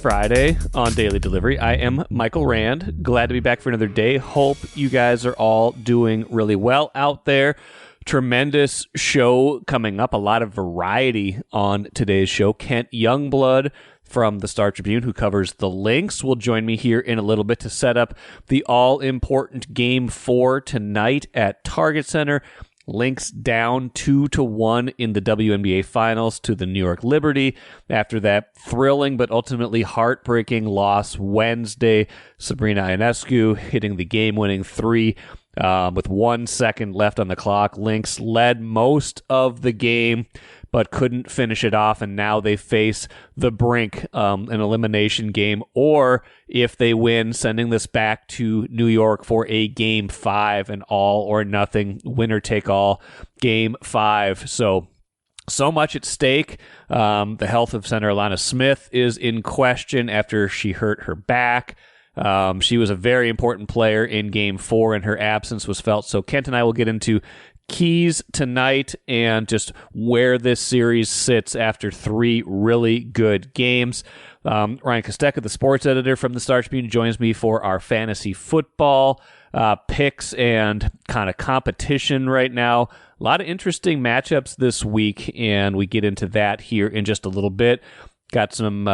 Friday on Daily Delivery. I am Michael Rand. Glad to be back for another day. Hope you guys are all doing really well out there. Tremendous show coming up. A lot of variety on today's show. Kent Youngblood from the Star Tribune, who covers the Lynx, will join me here in a little bit to set up the all-important Game 4 tonight at Target Center. Lynx down 2-1 in the WNBA Finals to the New York Liberty. After that thrilling but ultimately heartbreaking loss Wednesday, Sabrina Ionescu hitting the game-winning three with 1 second left on the clock. Lynx led most of the game but couldn't finish it off, and now they face the brink, an elimination game, or if they win, sending this back to New York for a Game 5, an all-or-nothing, winner-take-all Game 5. So much at stake. The health of center Alana Smith is in question after she hurt her back. She was a very important player in Game 4, and her absence was felt. So Kent and I will get into keys tonight and just where this series sits after three really good games. Ryan Kostecka, the sports editor from the Star Tribune, joins me for our fantasy football picks and kind of competition right now. A lot of interesting matchups this week, and we get into that here in just a little bit. Got some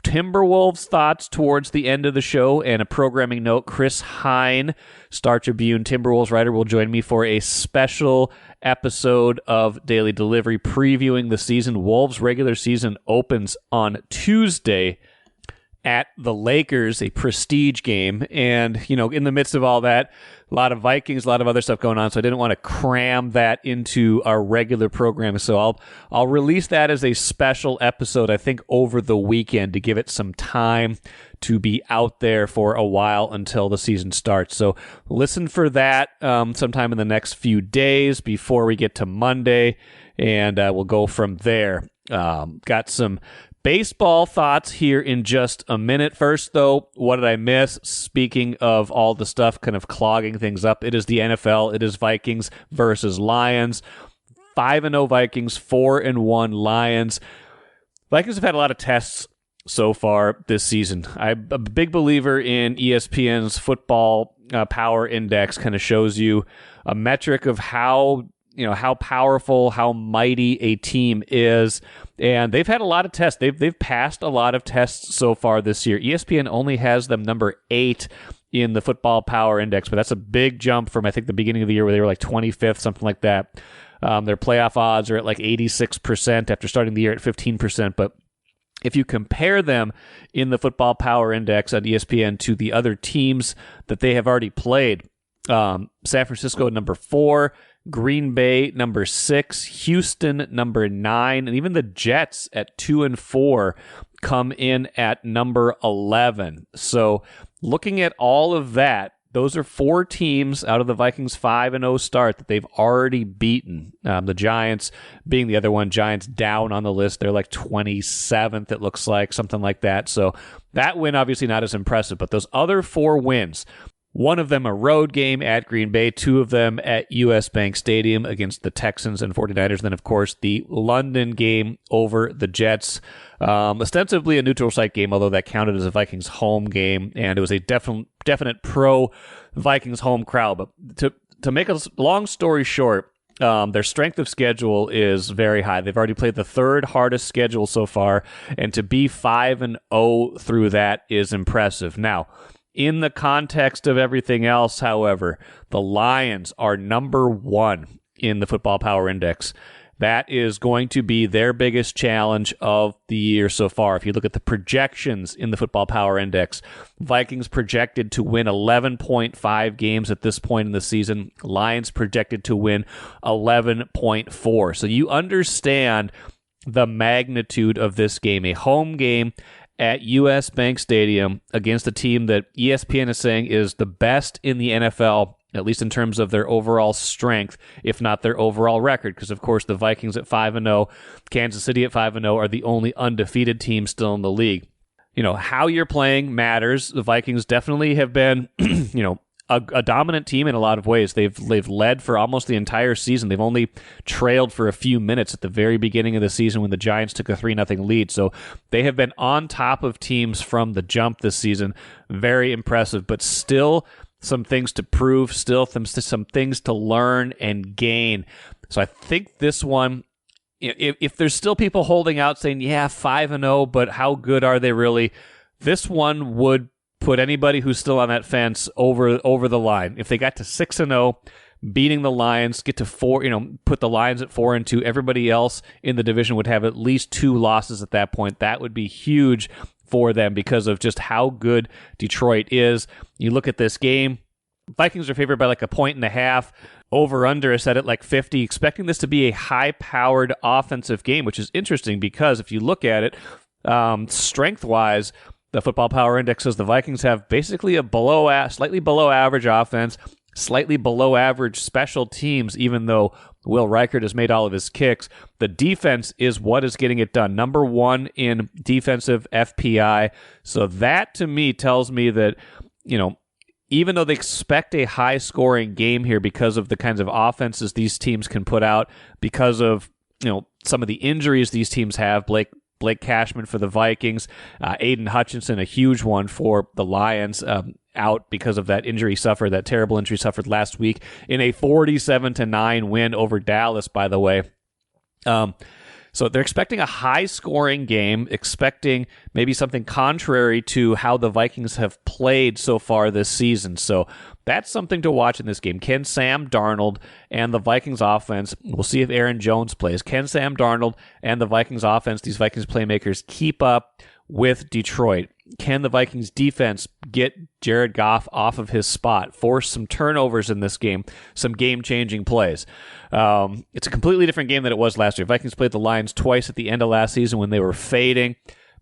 Timberwolves thoughts towards the end of the show, and a programming note. Chris Hine, Star Tribune Timberwolves writer, will join me for a special episode of Daily Delivery previewing the season. Wolves regular season opens on Tuesday at the Lakers, a prestige game. And, in the midst of all that, a lot of Vikings, a lot of other stuff going on, so I didn't want to cram that into our regular program. So I'll release that as a special episode, I think, over the weekend to give it some time to be out there for a while until the season starts. So listen for that sometime in the next few days before we get to Monday, and we'll go from there. Got some baseball thoughts here in just a minute. First, though, what did I miss? Speaking of all the stuff kind of clogging things up, it is the NFL. It is Vikings versus Lions. 5-0 Vikings, 4-1 Lions. Vikings have had a lot of tests so far this season. I'm a big believer in ESPN's football power index. Kind of shows you a metric of how powerful, how mighty a team is. And they've had a lot of tests. They've passed a lot of tests so far this year. ESPN only has them number 8 in the football power index, but that's a big jump from, I think, the beginning of the year where they were like 25th, something like that. Their playoff odds are at like 86% after starting the year at 15%. But if you compare them in the football power index on ESPN to the other teams that they have already played, San Francisco number 4, Green Bay number 6, Houston number 9, and even the Jets at 2 and 4 come in at number 11. So looking at all of that, those are 4 teams out of the Vikings 5-0 start that they've already beaten. The Giants being the other one. Giants down on the list. They're like 27th, it looks like, something like that. So that win obviously not as impressive, but those other 4 wins, one of them a road game at Green Bay, 2 of them at U.S. Bank Stadium against the Texans and 49ers. Then, of course, the London game over the Jets. Ostensibly a neutral site game, although that counted as a Vikings home game, and it was a definite pro-Vikings home crowd. But to make a long story short, their strength of schedule is very high. They've already played the 3rd hardest schedule so far, and to be 5-0 through that is impressive. Now, in the context of everything else, however, the Lions are number 1 in the football power index. That is going to be their biggest challenge of the year so far. If you look at the projections in the football power index, Vikings projected to win 11.5 games at this point in the season. Lions projected to win 11.4. So you understand the magnitude of this game. A home game at U.S. Bank Stadium against a team that ESPN is saying is the best in the NFL, at least in terms of their overall strength, if not their overall record, because, of course, the Vikings at 5-0, Kansas City at 5-0 are the only undefeated team still in the league. How you're playing matters. The Vikings definitely have been, a dominant team in a lot of ways. They've led for almost the entire season. They've only trailed for a few minutes at the very beginning of the season when the Giants took a 3-0 lead. So they have been on top of teams from the jump this season. Very impressive, but still some things to prove, still some things to learn and gain. So I think this one, if there's still people holding out saying, yeah, 5-0, but how good are they really? This one would put anybody who's still on that fence over the line. If they got to 6-0, beating the Lions, get to 4, put the Lions at 4-2, everybody else in the division would have at least 2 losses at that point. That would be huge for them because of just how good Detroit is. You look at this game, Vikings are favored by like 1.5 points. Over-under is set at like 50, expecting this to be a high-powered offensive game, which is interesting because if you look at it, strength-wise, the Football Power Index says the Vikings have basically a slightly below average offense, slightly below average special teams, even though Will Reichert has made all of his kicks. The defense is what is getting it done. Number 1 in defensive FPI. So that to me tells me that, even though they expect a high-scoring game here because of the kinds of offenses these teams can put out, because of some of the injuries these teams have, Blake Cashman for the Vikings, Aiden Hutchinson, a huge one for the Lions, out because of that terrible injury suffered last week in a 47-9 win over Dallas, by the way. So they're expecting a high-scoring game, expecting maybe something contrary to how the Vikings have played so far this season. So that's something to watch in this game. Can Sam Darnold and the Vikings offense, we'll see if Aaron Jones plays, can Sam Darnold and the Vikings offense, these Vikings playmakers, keep up with Detroit? Can the Vikings defense get Jared Goff off of his spot, force some turnovers in this game, some game-changing plays? It's a completely different game than it was last year. Vikings played the Lions twice at the end of last season when they were fading.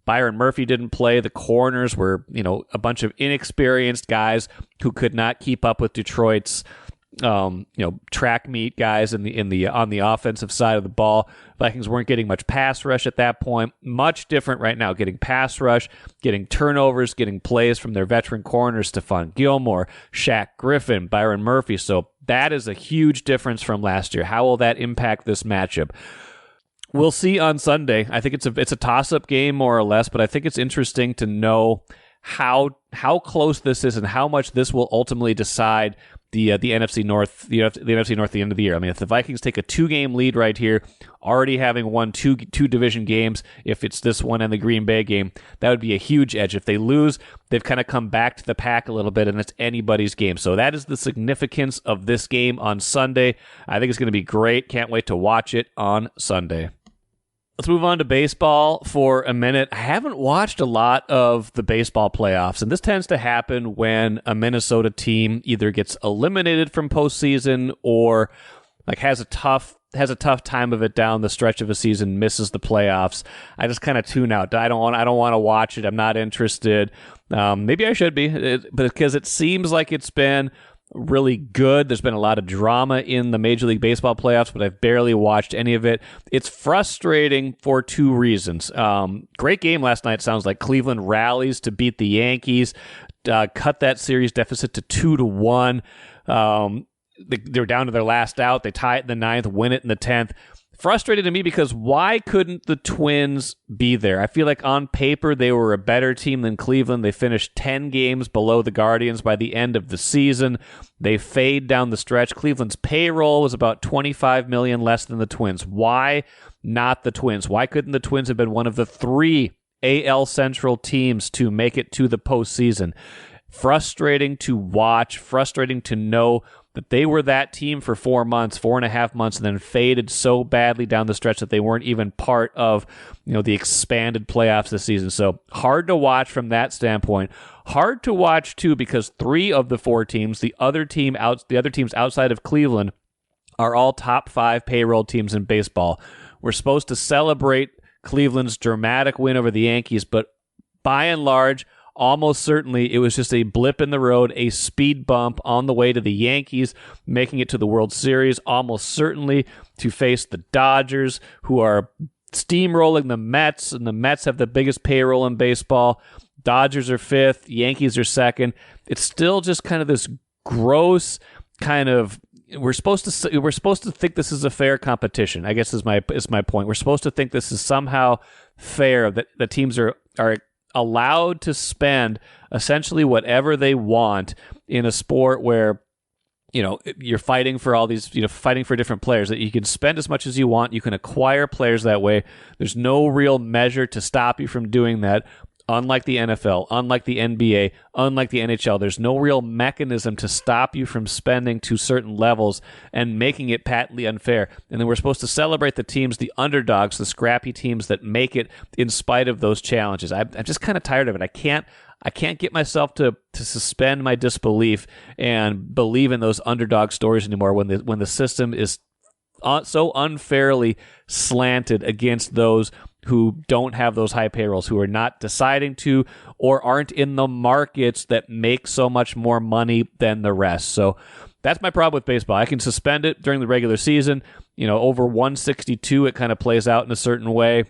Byron Murphy didn't play. The corners were, a bunch of inexperienced guys who could not keep up with Detroit's track meet guys on the offensive side of the ball. Vikings weren't getting much pass rush at that point. Much different right now, getting pass rush, getting turnovers, getting plays from their veteran corners, Stephon Gilmore, Shaq Griffin, Byron Murphy. So that is a huge difference from last year. How will that impact this matchup? We'll see on Sunday. I think it's a toss-up game more or less, but I think it's interesting to know how close this is and how much this will ultimately decide the NFC North, the NFC North at the end of the year. I mean, if the Vikings take a 2-game lead right here, already having won two division games, if it's this one and the Green Bay game, that would be a huge edge. If they lose, they've kind of come back to the pack a little bit, and it's anybody's game. So that is the significance of this game on Sunday. I think it's going to be great. Can't wait to watch it on Sunday. Let's move on to baseball for a minute. I haven't watched a lot of the baseball playoffs, and this tends to happen when a Minnesota team either gets eliminated from postseason or has a tough time of it down the stretch of a season, misses the playoffs. I just kind of tune out. I don't want to watch it. I'm not interested. Maybe I should be, but because it seems like it's been really good. There's been a lot of drama in the Major League Baseball playoffs, but I've barely watched any of it. It's frustrating for 2 reasons. Great game last night, sounds like. Cleveland rallies to beat the Yankees, cut that series deficit to 2-1. They're down to their last out. They tie it in the 9th, win it in the 10th. Frustrated to me because why couldn't the Twins be there? I feel like on paper they were a better team than Cleveland. They finished 10 games below the Guardians by the end of the season. They fade down the stretch. Cleveland's payroll was about $25 million less than the Twins. Why not the Twins? Why couldn't the Twins have been one of the 3 AL Central teams to make it to the postseason? Frustrating to watch, frustrating to know that they were that team for 4.5 months, and then faded so badly down the stretch that they weren't even part of, the expanded playoffs this season. So hard to watch from that standpoint. Hard to watch too because 3 of the 4 teams, the other teams outside of Cleveland, are all top 5 payroll teams in baseball. We're supposed to celebrate Cleveland's dramatic win over the Yankees, but by and large, almost certainly it was just a blip in the road, a speed bump on the way to the Yankees making it to the World Series, almost certainly to face the Dodgers, who are steamrolling the Mets, and the Mets have the biggest payroll in baseball. Dodgers are 5th, Yankees are 2nd. It's still just kind of this gross kind of. We're supposed to think this is a fair competition, I guess is my point. We're supposed to think this is somehow fair, that the teams are allowed to spend essentially whatever they want in a sport where you're fighting for all these, fighting for different players, that you can spend as much as you want. You can acquire players that way. There's no real measure to stop you from doing that. Unlike the NFL, unlike the NBA, unlike the NHL, there's no real mechanism to stop you from spending to certain levels and making it patently unfair. And then we're supposed to celebrate the teams, the underdogs, the scrappy teams that make it in spite of those challenges. I'm just kind of tired of it. I can't get myself to suspend my disbelief and believe in those underdog stories anymore when the system is so unfairly slanted against those who don't have those high payrolls, who are not deciding to or aren't in the markets that make so much more money than the rest. So that's my problem with baseball. I can suspend it during the regular season. Over 162, it kind of plays out in a certain way.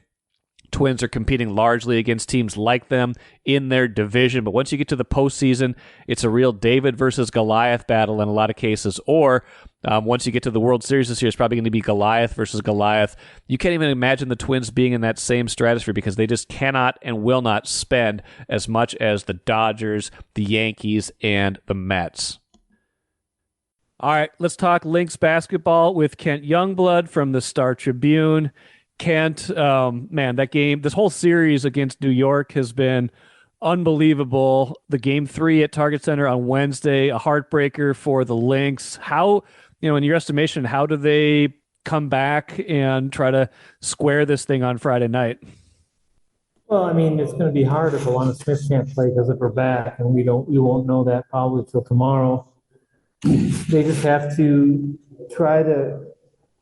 Twins are competing largely against teams like them in their division, but once you get to the postseason, it's a real David versus Goliath battle in a lot of cases. Or once you get to the World Series this year, it's probably going to be Goliath versus Goliath. You can't even imagine the Twins being in that same stratosphere because they just cannot and will not spend as much as the Dodgers, the Yankees, and the Mets. All right, let's talk Lynx basketball with Kent Youngblood from the Star Tribune. Kent, man, that game, this whole series against New York has been unbelievable. The game 3 at Target Center on Wednesday, a heartbreaker for the Lynx. How, in your estimation, how do they come back and try to square this thing on Friday night? Well, it's going to be hard if Alana Smith can't play because of her back, and we won't know that probably till tomorrow. They just have to try to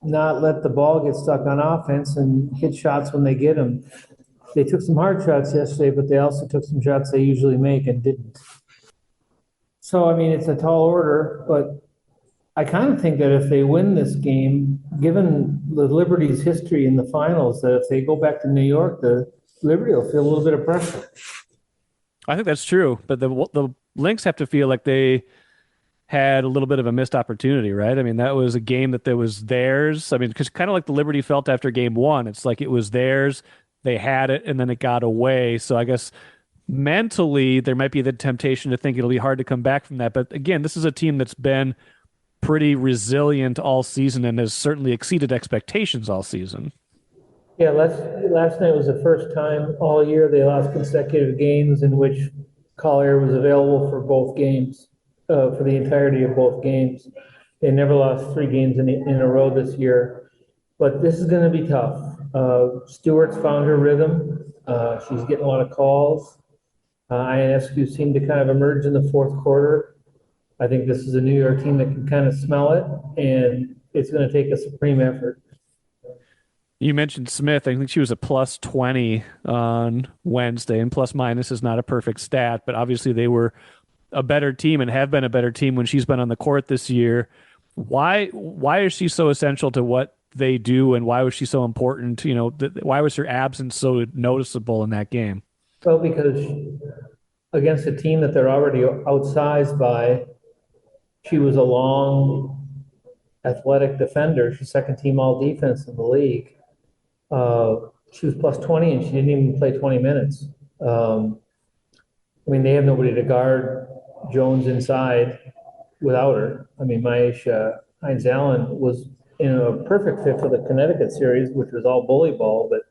not let the ball get stuck on offense and hit shots when they get them. They took some hard shots yesterday, but they also took some shots they usually make and didn't. So, it's a tall order, but I kind of think that if they win this game, given the Liberty's history in the finals, that if they go back to New York, the Liberty will feel a little bit of pressure. I think that's true, but the Lynx have to feel like they had a little bit of a missed opportunity, right? That was a game that was theirs. Because kind of like the Liberty felt after game 1, it's like it was theirs, they had it, and then it got away. So I guess mentally there might be the temptation to think it'll be hard to come back from that. But again, this is a team that's been pretty resilient all season and has certainly exceeded expectations all season. Yeah, last night was the first time all year they lost consecutive games in which Collier was available for both games. For the entirety of both games. They never lost 3 games in a row this year, but this is going to be tough. Stewart's found her rhythm. She's getting a lot of calls. INSQ seemed to kind of emerge in the fourth quarter. I think this is a New York team that can kind of smell it, and it's going to take a supreme effort. You mentioned Smith. I think she was a plus 20 on Wednesday, and plus minus is not a perfect stat, but obviously they were a better team and have been a better team when she's been on the court this year. Why is she so essential to what they do, and why was she so important? Why was her absence so noticeable in that game? Well, because against a team that they're already outsized by, she was a long, athletic defender. She's second team all defense in the league. She was plus 20 and she didn't even play 20 minutes. They have nobody to guard Jones inside without her. Maisha Hines-Allen was in a perfect fit for the Connecticut series, which was all bully ball, but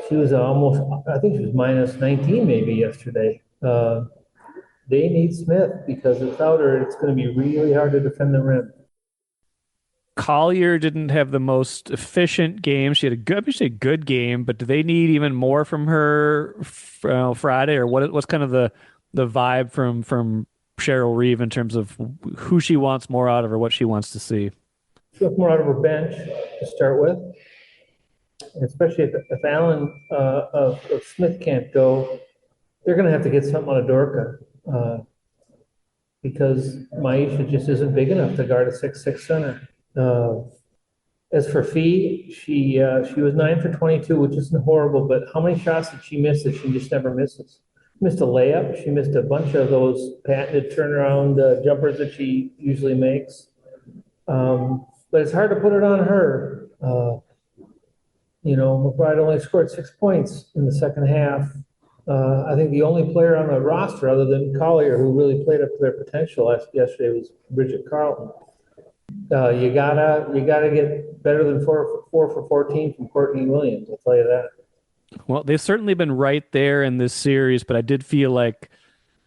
she was I think she was minus 19 maybe yesterday. They need Smith because without her, it's going to be really hard to defend the rim. Collier didn't have the most efficient game. She had a good game, but do they need even more from her Friday, or what's kind of the vibe from Cheryl Reeve in terms of who she wants more out of or what she wants to see? She wants more out of her bench to start with, and especially if Allen if Smith can't go, they're going to have to get something out of Dorka because Maisha just isn't big enough to guard a 6'6" center. As for Fee, she was 9 for 22, which isn't horrible, but how many shots did she miss that she just never misses? missed a layup. She missed a bunch of those patented turnaround jumpers that she usually makes. But it's hard to put it on her. McBride only scored 6 points in the second half. I think the only player on the roster other than Collier who really played up to their potential yesterday was Bridget Carlton. You gotta get better than 4 for 14 from Courtney Williams. I'll tell you that. Well, they've certainly been right there in this series, but I did feel like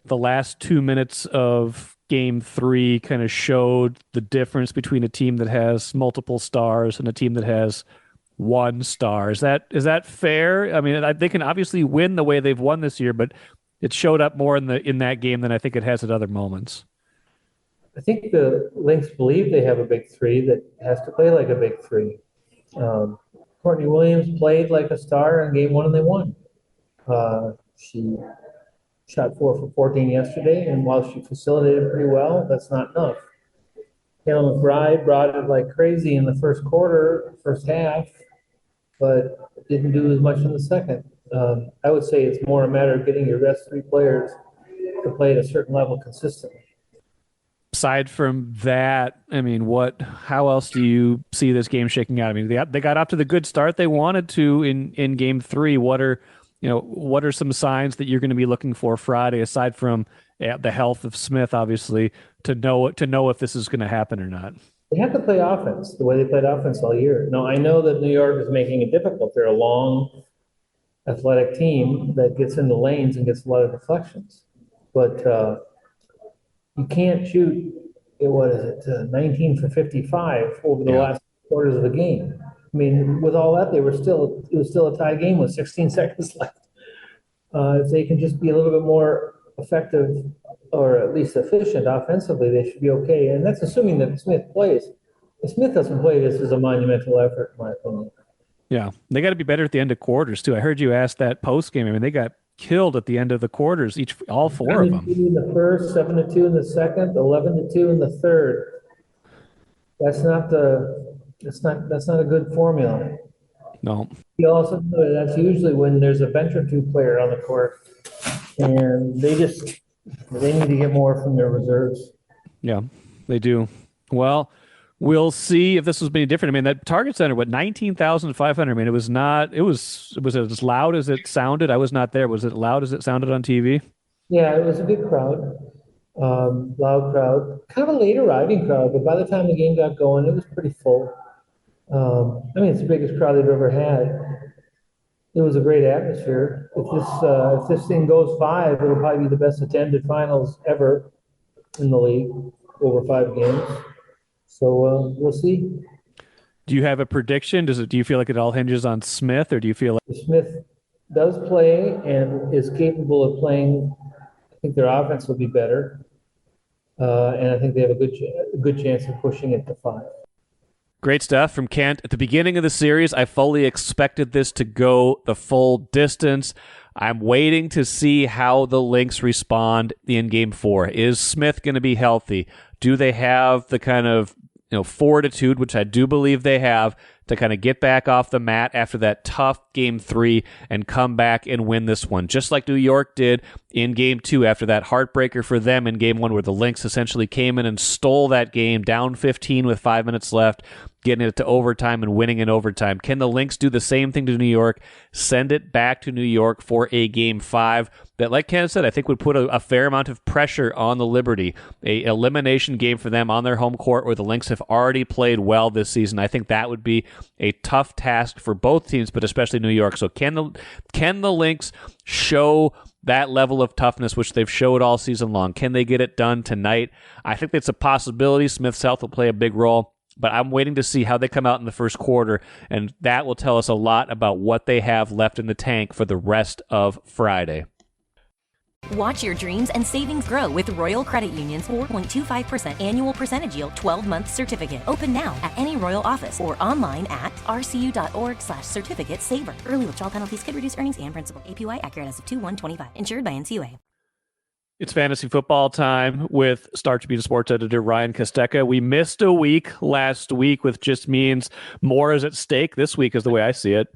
the last 2 minutes of game 3 kind of showed the difference between a team that has multiple stars and a team that has one star. Is that fair? I mean, they can obviously win the way they've won this year, but it showed up more in that game than I think it has at other moments. I think the Lynx believe they have a big three that has to play like a big three. Courtney Williams played like a star in game 1 and they won. She shot 4 for 14 yesterday, and while she facilitated pretty well, that's not enough. Kayla McBride brought it like crazy in the first half, but didn't do as much in the second. I would say it's more a matter of getting your best 3 players to play at a certain level consistently. Aside from that, I mean, how else do you see this game shaking out? I mean, they got off to the good start they wanted to in game 3. What are some signs that you're going to be looking for Friday, aside from the health of Smith, obviously, to know if this is going to happen or not? They have to play offense the way they played offense all year. Now, I know that New York is making it difficult. They're a long, athletic team that gets in the lanes and gets a lot of deflections. But you can't shoot, 19 for 55 over the last quarters of the game. I mean, with all that, it was still a tie game with 16 seconds left. If they can just be a little bit more effective or at least efficient offensively, they should be okay. And that's assuming that Smith plays. If Smith doesn't play, this is a monumental effort, in my opinion. Yeah, they got to be better at the end of quarters, too. I heard you ask that post game. I mean, they got killed at the end of the quarters, all 4 of them. 7-2 in the first, 7-2 in the second, 11-2 in the third. That's not a good formula. No. You also know that's usually when there's a bench or 2 player on the court, and they need to get more from their reserves. Yeah, they do. Well, we'll see if this was any different. I mean, that Target Center, 19,500. I mean, it was as loud as it sounded. I was not there. Was it loud as it sounded on TV? Yeah, it was a big crowd, loud crowd, kind of a late arriving crowd, but by the time the game got going, it was pretty full. I mean, it's the biggest crowd they've ever had. It was a great atmosphere. If this thing goes 5, it'll probably be the best attended finals ever in the league, over 5 games. So we'll see. Do you have a prediction? Do you feel like it all hinges on Smith, or do you feel like if Smith does play and is capable of playing, I think their offense will be better, and I think they have a good chance of pushing it to 5. Great stuff from Kent. At the beginning of the series, I fully expected this to go the full distance. I'm waiting to see how the Lynx respond in Game 4. Is Smith going to be healthy? Do they have the kind of fortitude, which I do believe they have, to kind of get back off the mat after that tough Game 3 and come back and win this one, just like New York did in Game 2 after that heartbreaker for them in Game 1 where the Lynx essentially came in and stole that game, down 15 with 5 minutes left, getting it to overtime and winning in overtime. Can the Lynx do the same thing to New York, send it back to New York for a Game 5 that, like Ken said, I think would put a fair amount of pressure on the Liberty, a elimination game for them on their home court where the Lynx have already played well this season. I think that would be a tough task for both teams, but especially New York. So can the Lynx show that level of toughness, which they've showed all season long? Can they get it done tonight? I think that's a possibility. Smith's health will play a big role, but I'm waiting to see how they come out in the first quarter, and that will tell us a lot about what they have left in the tank for the rest of Friday. Watch your dreams and savings grow with Royal Credit Union's 4.25% annual percentage yield 12-month certificate. Open now at any Royal office or online at rcu.org/certificate saver. Early withdrawal penalties could reduce earnings and principal. APY accurate as of 2/1/25. Insured by NCUA. It's fantasy football time with Star Tribune sports editor Ryan Kostecka. We missed a week last week, which just means more is at stake this week is the way I see it.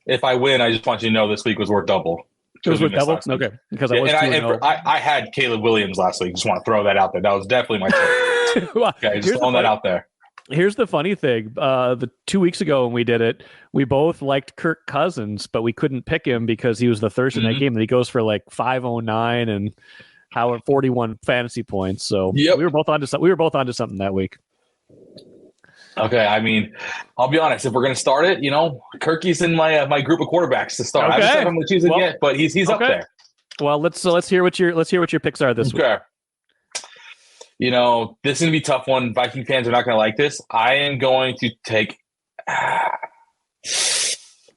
If I win, I just want you to know this week was worth double. It was with double? Okay. Because I was I had Caleb Williams last week. Just want to throw that out there. That was definitely my choice. Well, okay, just throwing that out there. Here's the funny thing. The 2 weeks ago when we did it, we both liked Kirk Cousins, but we couldn't pick him because he was the Thursday night game that he goes for like 509 and 41 fantasy points. So we were both onto something that week. Okay, I mean, I'll be honest. If we're going to start it, Kirky's in my group of quarterbacks to start. Okay. I haven't him to choose it yet, but he's up there. Well, let's hear what your picks are this week. This is going to be a tough one. Viking fans are not going to like this. I am going to take.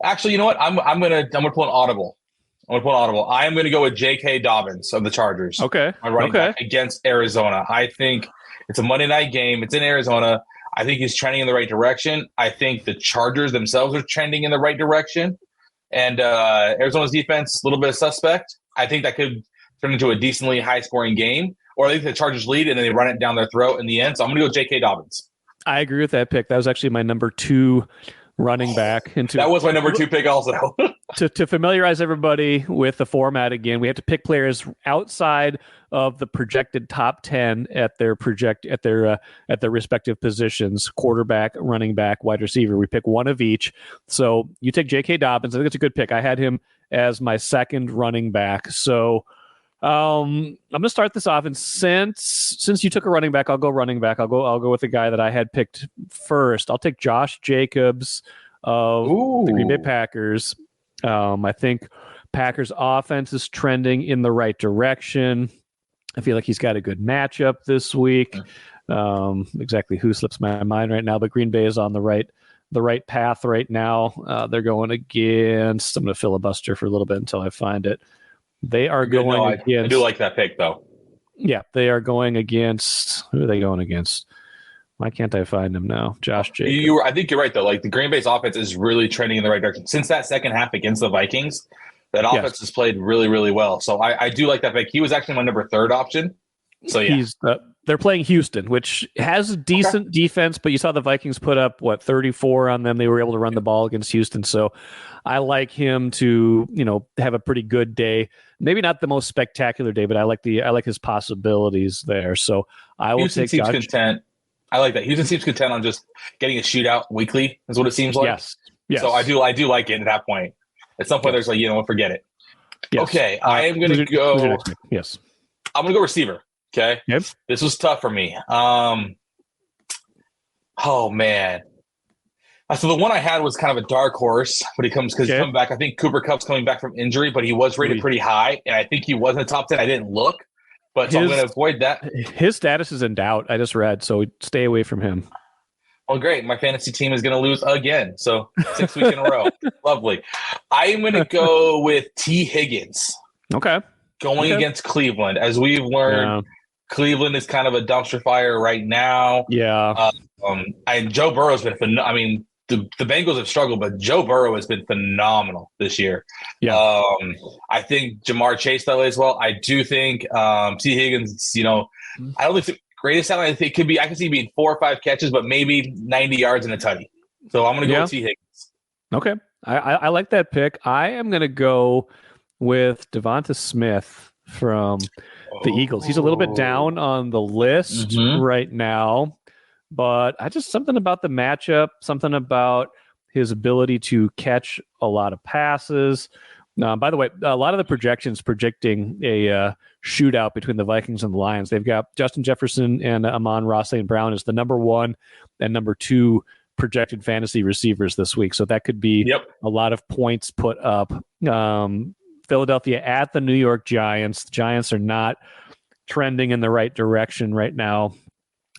Actually, you know what? I'm going to pull an audible. I am going to go with J.K. Dobbins of the Chargers. Okay. My running back against Arizona. I think it's a Monday night game. It's in Arizona. I think he's trending in the right direction. I think the Chargers themselves are trending in the right direction. And Arizona's defense, a little bit of suspect. I think that could turn into a decently high-scoring game. Or I think the Chargers lead and then they run it down their throat in the end. So I'm going to go J.K. Dobbins. I agree with that pick. That was actually my number 2 running back. That was my number 2 pick also. to familiarize everybody with the format again, we have to pick players outside of the projected top 10 at their respective positions: quarterback, running back, wide receiver. We pick one of each. So you take J.K. Dobbins. I think it's a good pick. I had him as my second running back. So I'm going to start this off, and since you took a running back, I'll go running back. I'll go with the guy that I had picked first. I'll take Josh Jacobs of the Green Bay Packers. I think Packers offense is trending in the right direction. I feel like he's got a good matchup this week. Exactly who slips my mind right now, but Green Bay is on the right path right now. They're going against. I'm going to filibuster for a little bit until I find it. They are going against. I do like that pick, though. Yeah, they are going against. Who are they going against? Why can't I find him now? Josh Jacobs. I think you're right, though. Like, the Green Bay's offense is really trending in the right direction. Since that second half against the Vikings, that offense has played really, really well. So I do like that pick. He was actually my number 3rd option. So, yeah. They're playing Houston, which has a decent defense, but you saw the Vikings put up, 34 on them. They were able to run the ball against Houston. So I like him to, have a pretty good day. Maybe not the most spectacular day, but I like his possibilities there. So I will Houston take Josh. Content. I like that. Houston seems content on just getting a shootout weekly, is what it seems like. Yes. So I do like it at that point. At some point, there's forget it. Yes. Okay, I am going to go. Yes. I'm going to go receiver. Okay. Yep. This was tough for me. Oh man. So the one I had was kind of a dark horse when he comes because he's coming back. I think Cooper Kupp's coming back from injury, but he was rated pretty high, and I think he was in the top 10. I didn't look, but so I'm going to avoid that. His status is in doubt. I just read, so stay away from him. Well, great. My fantasy team is going to lose again. So 6 weeks in a row. Lovely. I am going to go with T. Higgins. Okay. Going against Cleveland. As we've learned, Cleveland is kind of a dumpster fire right now. Yeah. And Joe Burrow's been the Bengals have struggled, but Joe Burrow has been phenomenal this year. Yeah. I think Jamar Chase that way as well. I do think T. Higgins, I don't think the greatest talent. I think I can see being 4 or 5 catches, but maybe 90 yards and a tutty. So I'm going to go with T. Higgins. Okay. I like that pick. I am going to go with Devonta Smith from the Eagles. He's a little bit down on the list right now, but something about the matchup, something about his ability to catch a lot of passes. By the way, a lot of the projections predicting a shootout between the Vikings and the Lions. They've got Justin Jefferson and Amon-Ra St. Brown as the number 1 and number 2 projected fantasy receivers this week. So that could be a lot of points put up. Philadelphia at the New York Giants. The Giants are not trending in the right direction right now.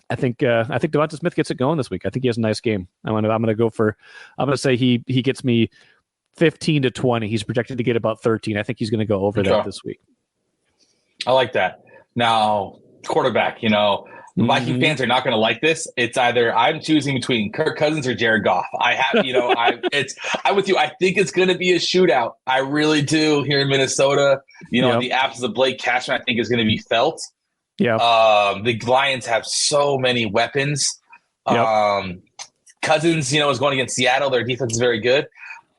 I think Devonta Smith gets it going this week. I think he has a nice game. I'm gonna say he gets me 15 to 20. He's projected to get about 13. I think he's going to go over that this week. I like that. Now, quarterback, Viking fans are not going to like this. It's either I'm choosing between Kirk Cousins or Jared Goff. I'm with you. I think it's going to be a shootout. I really do here in Minnesota. The absence of Blake Cashman, I think, is going to be felt. Yeah. The Lions have so many weapons. Cousins, is going against Seattle. Their defense is very good.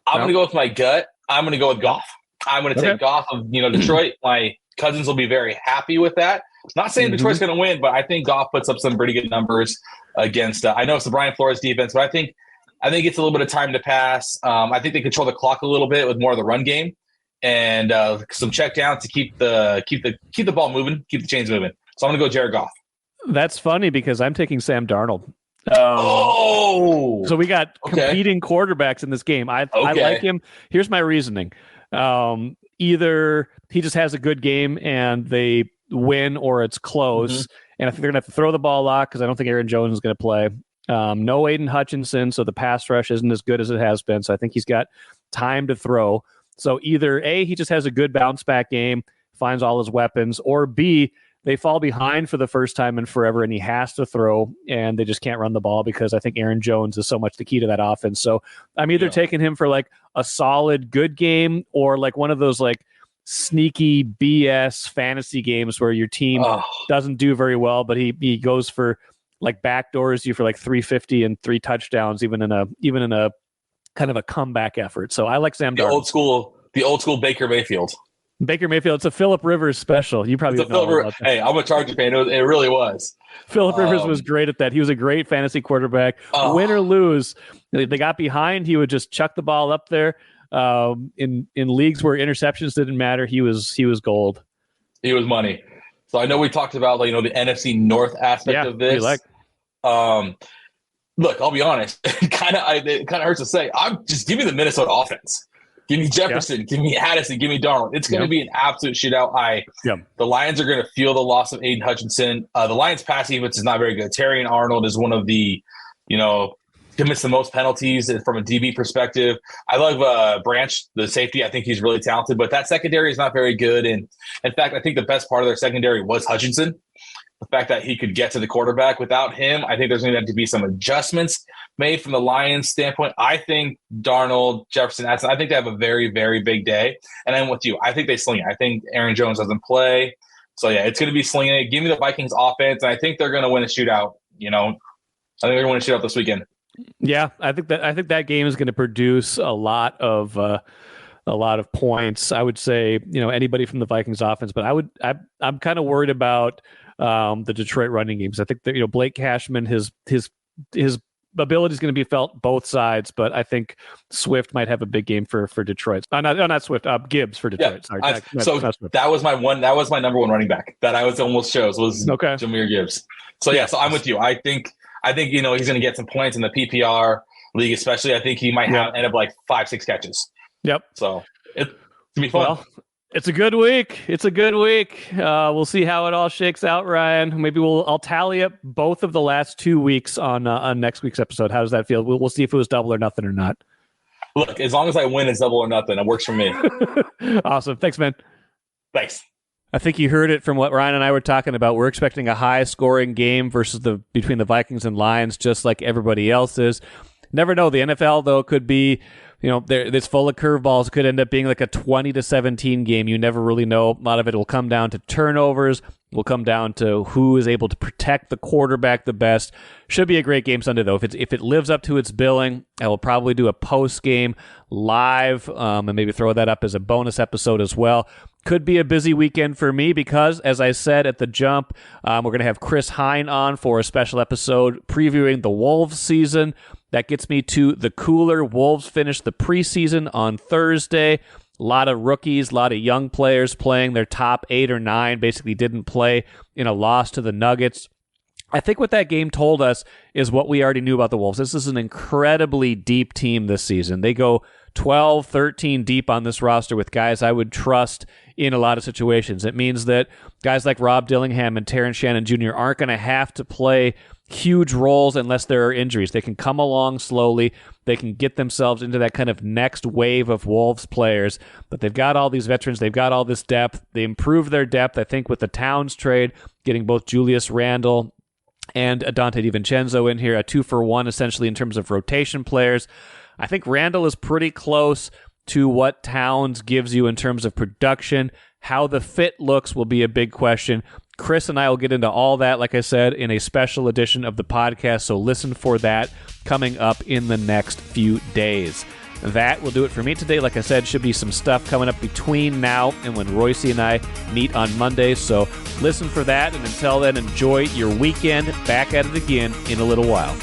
I'm going to go with my gut. I'm going to go with Goff. I'm going to take Goff of Detroit. My cousins will be very happy with that. Not saying Detroit's going to win, but I think Goff puts up some pretty good numbers against. I know it's the Brian Flores defense, but I think it's a little bit of time to pass. I think they control the clock a little bit with more of the run game and some check downs to keep the ball moving, keep the chains moving. So I'm going to go Jared Goff. That's funny because I'm taking Sam Darnold. So we got competing quarterbacks in this game. I like him. Here's my reasoning. Either he just has a good game and they win, or it's close. And I think they're going to have to throw the ball a lot because I don't think Aaron Jones is going to play. No Aiden Hutchinson, so the pass rush isn't as good as it has been. So I think he's got time to throw. So either A, he just has a good bounce back game, finds all his weapons, or B, they fall behind for the first time in forever and he has to throw and they just can't run the ball because I think Aaron Jones is so much the key to that offense. So I'm either taking him for like a solid good game or like one of those like sneaky BS fantasy games where your team doesn't do very well, but he goes for like backdoors you for like 350 and 3 touchdowns, even in a kind of a comeback effort. So I like Sam Darnold. The old school Baker Mayfield. It's a Phillip Rivers special. You probably know. Hey, I'm a Charger fan. It really was. Phillip Rivers was great at that. He was a great fantasy quarterback. Win or lose, they got behind. He would just chuck the ball up there. In leagues where interceptions didn't matter, he was gold. He was money. So I know we talked about the NFC North aspect of this. Look, I'll be honest. It kind of hurts to say. Just give me the Minnesota offense. Give me Jefferson. Give me Addison. Give me Darnold. It's going to be an absolute shootout. The Lions are going to feel the loss of Aiden Hutchinson. The Lions' pass defense is not very good. Terry and Arnold is one of the, commits the most penalties from a DB perspective. I love Branch, the safety. I think he's really talented, but that secondary is not very good. And in fact, I think the best part of their secondary was Hutchinson. The fact that he could get to the quarterback without him, I think there's going to have to be some adjustments made from the Lions standpoint. I think Darnold, Jefferson, Addison, I think they have a very, very big day. And I'm with you. I think they sling it. I think Aaron Jones doesn't play. So, it's going to be slinging it. Give me the Vikings offense, and I think they're going to win a shootout. I think they're going to win a shootout this weekend. Yeah, I think that game is going to produce a lot of points. I would say, anybody from the Vikings offense, but I'm kind of worried about the Detroit running games. I think that Blake Cashman, his ability is going to be felt both sides, but I think Swift might have a big game for Detroit. Not Swift, Gibbs for Detroit. Yeah, sorry, that was my number one running back that I was almost was Jahmyr Gibbs. So so I'm with you. I think he's going to get some points in the PPR league, especially. I think he might end up like 5-6 catches. Yep. So it's going to be fun. Well, it's a good week. We'll see how it all shakes out, Ryan. Maybe I'll tally up both of the last 2 weeks on next week's episode. How does that feel? We'll see if it was double or nothing or not. Look, as long as I win, it's double or nothing. It works for me. Awesome. Thanks, man. Thanks. I think you heard it from what Ryan and I were talking about. We're expecting a high-scoring game between the Vikings and Lions, just like everybody else is. Never know. The NFL, though, could be, it's full of curveballs. It could end up being like a 20-17 game. You never really know. A lot of it will come down to turnovers. Will come down to who is able to protect the quarterback the best. Should be a great game Sunday, though. If it lives up to its billing, I will probably do a post-game live and maybe throw that up as a bonus episode as well. Could be a busy weekend for me because, as I said at the jump, we're going to have Chris Hine on for a special episode previewing the Wolves season. That gets me to the cooler. Wolves finished the preseason on Thursday. A lot of rookies, a lot of young players playing. Their top 8 or 9 basically didn't play in a loss to the Nuggets. I think what that game told us is what we already knew about the Wolves. This is an incredibly deep team this season. They go 12, 13 deep on this roster with guys I would trust in a lot of situations. It means that guys like Rob Dillingham and Terrence Shannon Jr. aren't going to have to play huge roles unless there are injuries. They can come along slowly. They can get themselves into that kind of next wave of Wolves players. But they've got all these veterans. They've got all this depth. They improved their depth, I think, with the Towns trade, getting both Julius Randle and Dante DiVincenzo in here, a 2-for-1 essentially in terms of rotation players. I think Randle is pretty close to what Towns gives you in terms of production. How the fit looks will be a big question. Chris and I will get into all that, like I said, in a special edition of the podcast, so listen for that coming up in the next few days. that will do it for me today. Like I said, should be some stuff coming up between now and when Royce and I meet on Monday. So listen for that. And until then, enjoy your weekend. Back at it again in a little while.